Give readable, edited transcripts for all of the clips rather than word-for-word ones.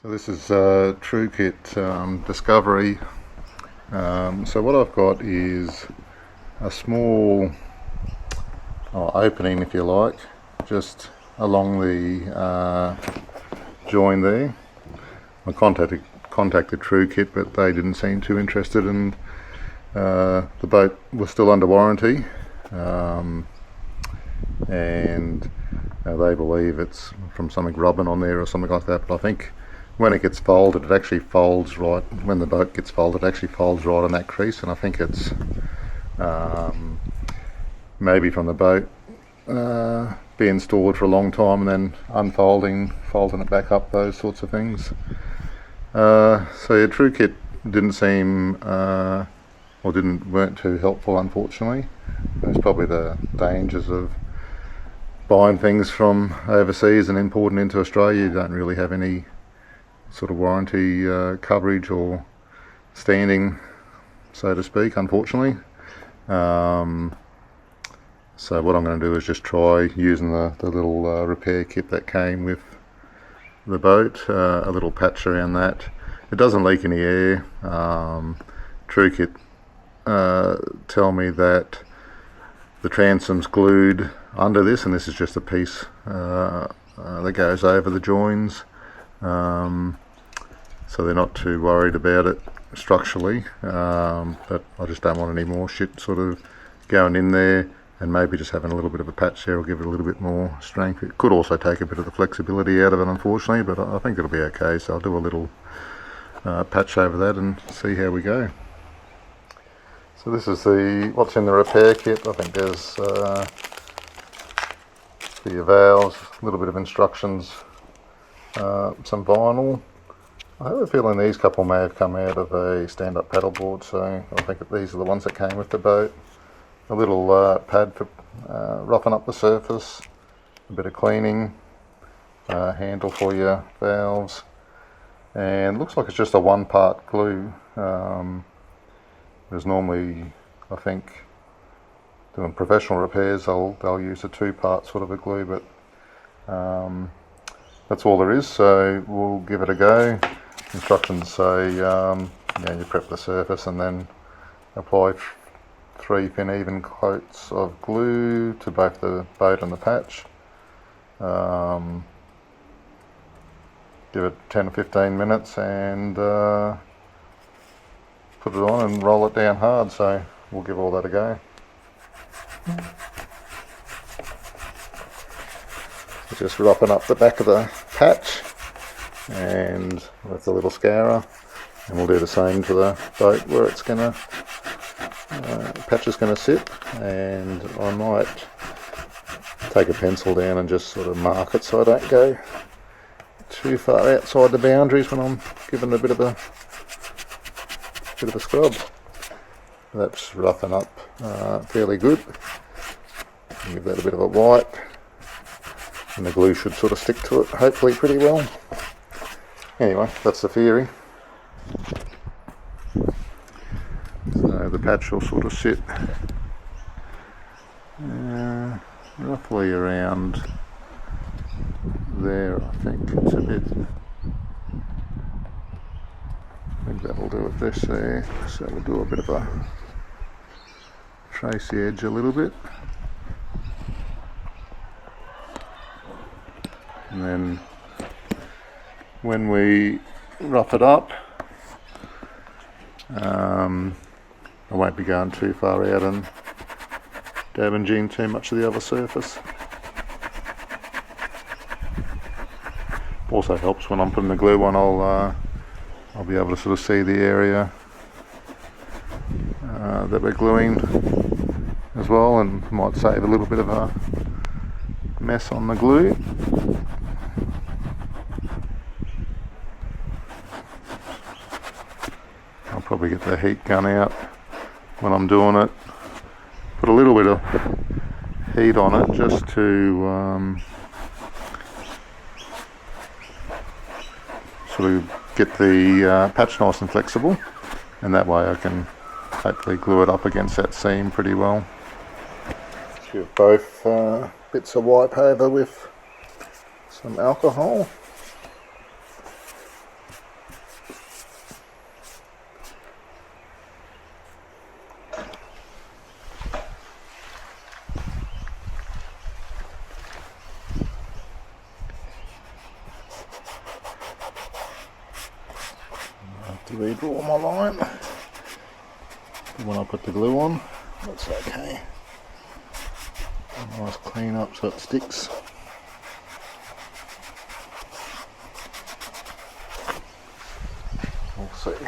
So this is TrueKit Discovery. So what I've got is a small opening, if you like, just along the join there. I contacted TrueKit, but they didn't seem too interested, and the boat was still under warranty, and they believe it's from something rubbing on there or something like that. But I think when it gets folded, it actually folds right. When the boat gets folded, it actually folds right on that crease, and I think it's maybe from the boat being stored for a long time and then unfolding, folding it back up, those sorts of things. So yeah, TrueKit didn't seem weren't too helpful, unfortunately. There's probably the dangers of buying things from overseas and importing into Australia. You don't really have any sort of warranty coverage or standing, so to speak, unfortunately. So what I'm going to do is just try using the little repair kit that came with the boat, a little patch around that. It doesn't leak any air. TrueKit tell me that the transom's glued under this, and this is just a piece that goes over the joins. So they're not too worried about it structurally, but I just don't want any more shit sort of going in there, and maybe just having a little bit of a patch there will give it a little bit more strength. It could also take a bit of the flexibility out of it, unfortunately, but I think it'll be okay. So I'll do a little patch over that and see how we go. So this is what's in the repair kit. I think there's for your valves, a little bit of instructions, some vinyl. I have a feeling these couple may have come out of a stand-up paddleboard, so I think that these are the ones that came with the boat. A little pad for roughing up the surface, a bit of cleaning, handle for your valves, and looks like it's just a one-part glue. There's normally, I think, doing professional repairs, they'll use a two-part sort of a glue, but that's all there is, so we'll give it a go. Instructions say you prep the surface and then apply 3 thin even coats of glue to both the boat and the patch. Give it 10 or 15 minutes and put it on and roll it down hard, so we'll give all that a go. Just roughing up the back of the patch and with a little scourer, and we'll do the same to the boat where it's gonna patch is gonna sit, and I might take a pencil down and just sort of mark it so I don't go too far outside the boundaries when I'm giving it a bit of a scrub. That's roughing up fairly good. Give that a bit of a wipe, and the glue should sort of stick to it hopefully pretty well. Anyway, that's the theory. So the patch will sort of sit roughly around there. I think it's a bit, I think that'll do it this there. So we'll do a bit of a trace the edge a little bit, and then when we rough it up, I won't be going too far out and damaging too much of the other surface. Also helps when I'm putting the glue on, I'll be able to sort of see the area that we're gluing as well, and might save a little bit of a mess on the glue. I'll probably get the heat gun out when I'm doing it. Put a little bit of heat on it just to sort of get the patch nice and flexible, and that way I can hopefully glue it up against that seam pretty well. Give both bits of wipe over with some alcohol. redraw my line. When I put the glue on, that's okay. A nice clean up so it sticks. We'll see.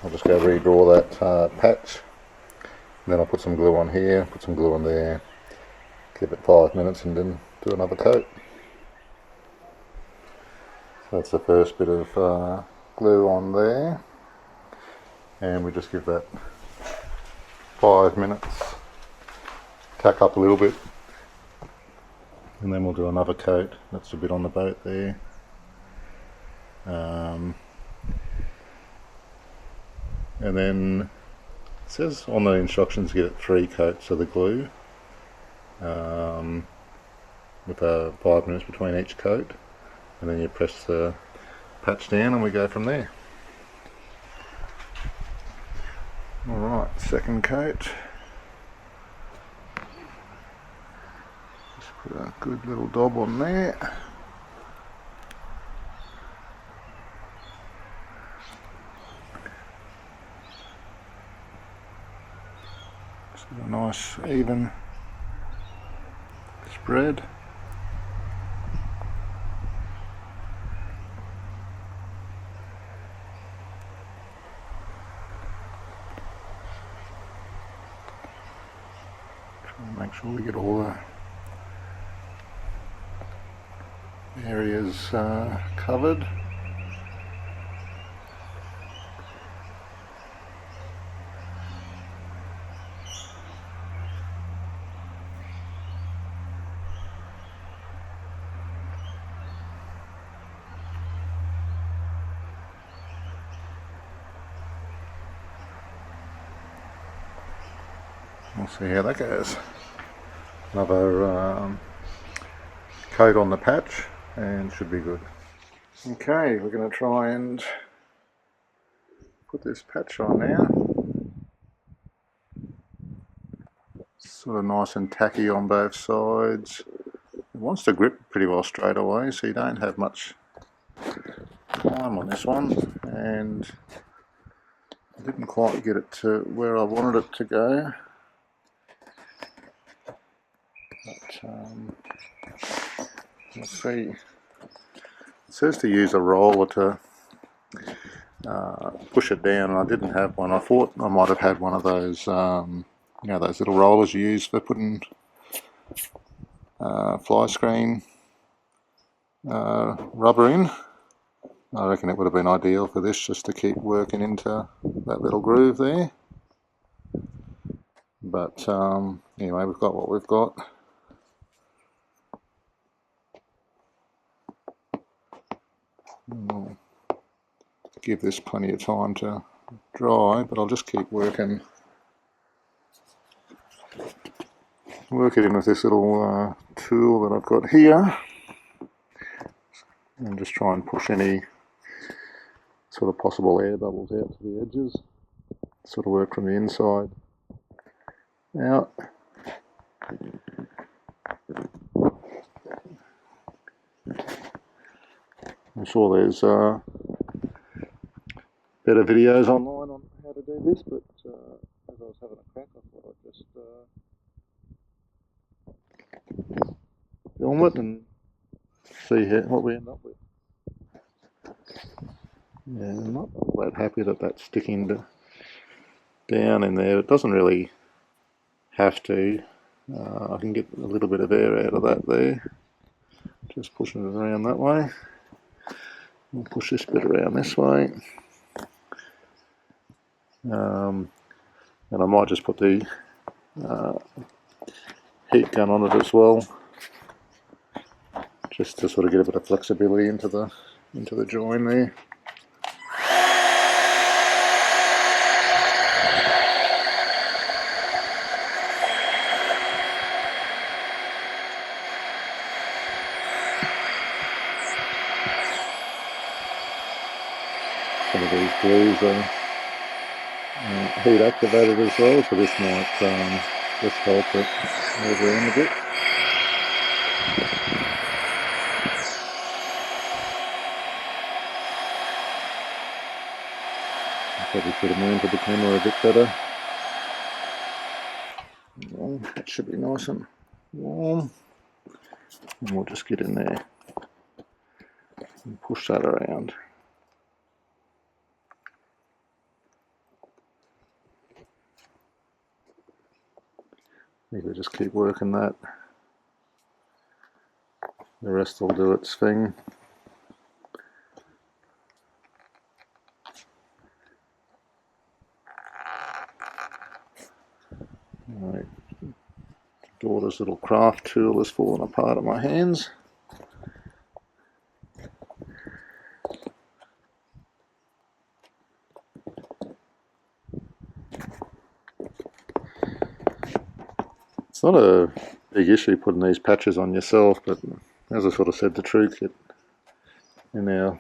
I'll just go redraw that patch, and then I'll put some glue on here, put some glue on there, give it 5 minutes and then do another coat. So that's the first bit of glue on there, and we just give that 5 minutes, tack up a little bit, and then we'll do another coat. That's a bit on the boat there. And then it says on the instructions get it 3 coats of the glue with 5 minutes between each coat, and then you press the patch down and we go from there. Alright, second coat. Just put a good little daub on there. A nice even spread. Try and make sure we get all the areas covered. We'll see how that goes. Another coat on the patch and should be good. Okay, we're going to try and put this patch on now. Sort of nice and tacky on both sides. It wants to grip pretty well straight away, so you don't have much time on this one, and I didn't quite get it to where I wanted it to go. But we'll see. It says to use a roller to push it down, and I didn't have one. I thought I might have had one of those, you know, those little rollers you use for putting fly screen rubber in. I reckon it would have been ideal for this, just to keep working into that little groove there. But anyway, we've got what we've got. We'll give this plenty of time to dry, but I'll just keep working. Work it in with this little tool that I've got here, and just try and push any sort of possible air bubbles out to the edges. Sort of work from the inside out. I'm sure there's better videos online on how to do this, but as I was having a crack, I thought I'd just film it and see what we end up with. Yeah, I'm not all that happy that that's sticking down in there. It doesn't really have to. I can get a little bit of air out of that there. Just pushing it around that way. We'll push this bit around this way. And I might just put the heat gun on it as well, just to sort of get a bit of flexibility into the join there. Some of these glues are heat activated as well, so this might just help it move around a bit. Probably should have mounted the camera a bit better. Well, that should be nice and warm. And we'll just get in there and push that around. I think we just keep working that. The rest will do its thing. Right. Daughter's little craft tool has fallen apart at my hands. It's not a big issue putting these patches on yourself, but as I sort of said to TrueKit in our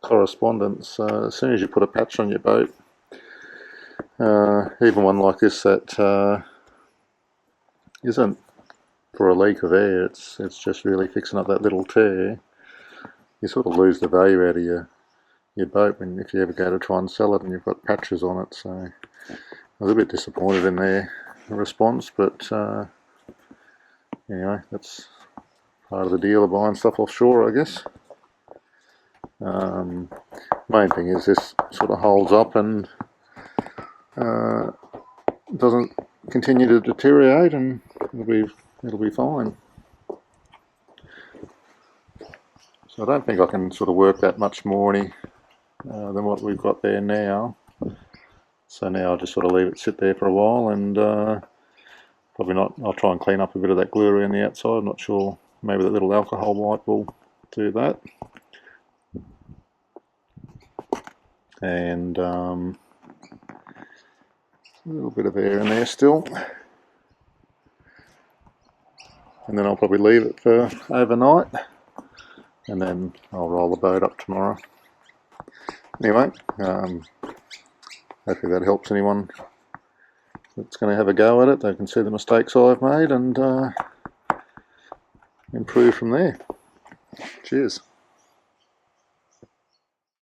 correspondence, as soon as you put a patch on your boat, even one like this that isn't for a leak of air, it's just really fixing up that little tear, you sort of lose the value out of your boat when if you ever go to try and sell it and you've got patches on it. So I was a bit disappointed in their response, but anyway, that's part of the deal of buying stuff offshore, I guess. Main thing is this sort of holds up and doesn't continue to deteriorate, and it'll be fine. So I don't think I can sort of work that much more than what we've got there now. So now I'll just sort of leave it sit there for a while, and probably not. I'll try and clean up a bit of that glue around the outside. I'm not sure. Maybe that little alcohol wipe will do that. And a little bit of air in there still. And then I'll probably leave it for overnight, and then I'll roll the boat up tomorrow. Anyway, hopefully that helps anyone that's going to have a go at it. They can see the mistakes I've made and improve from there. Cheers.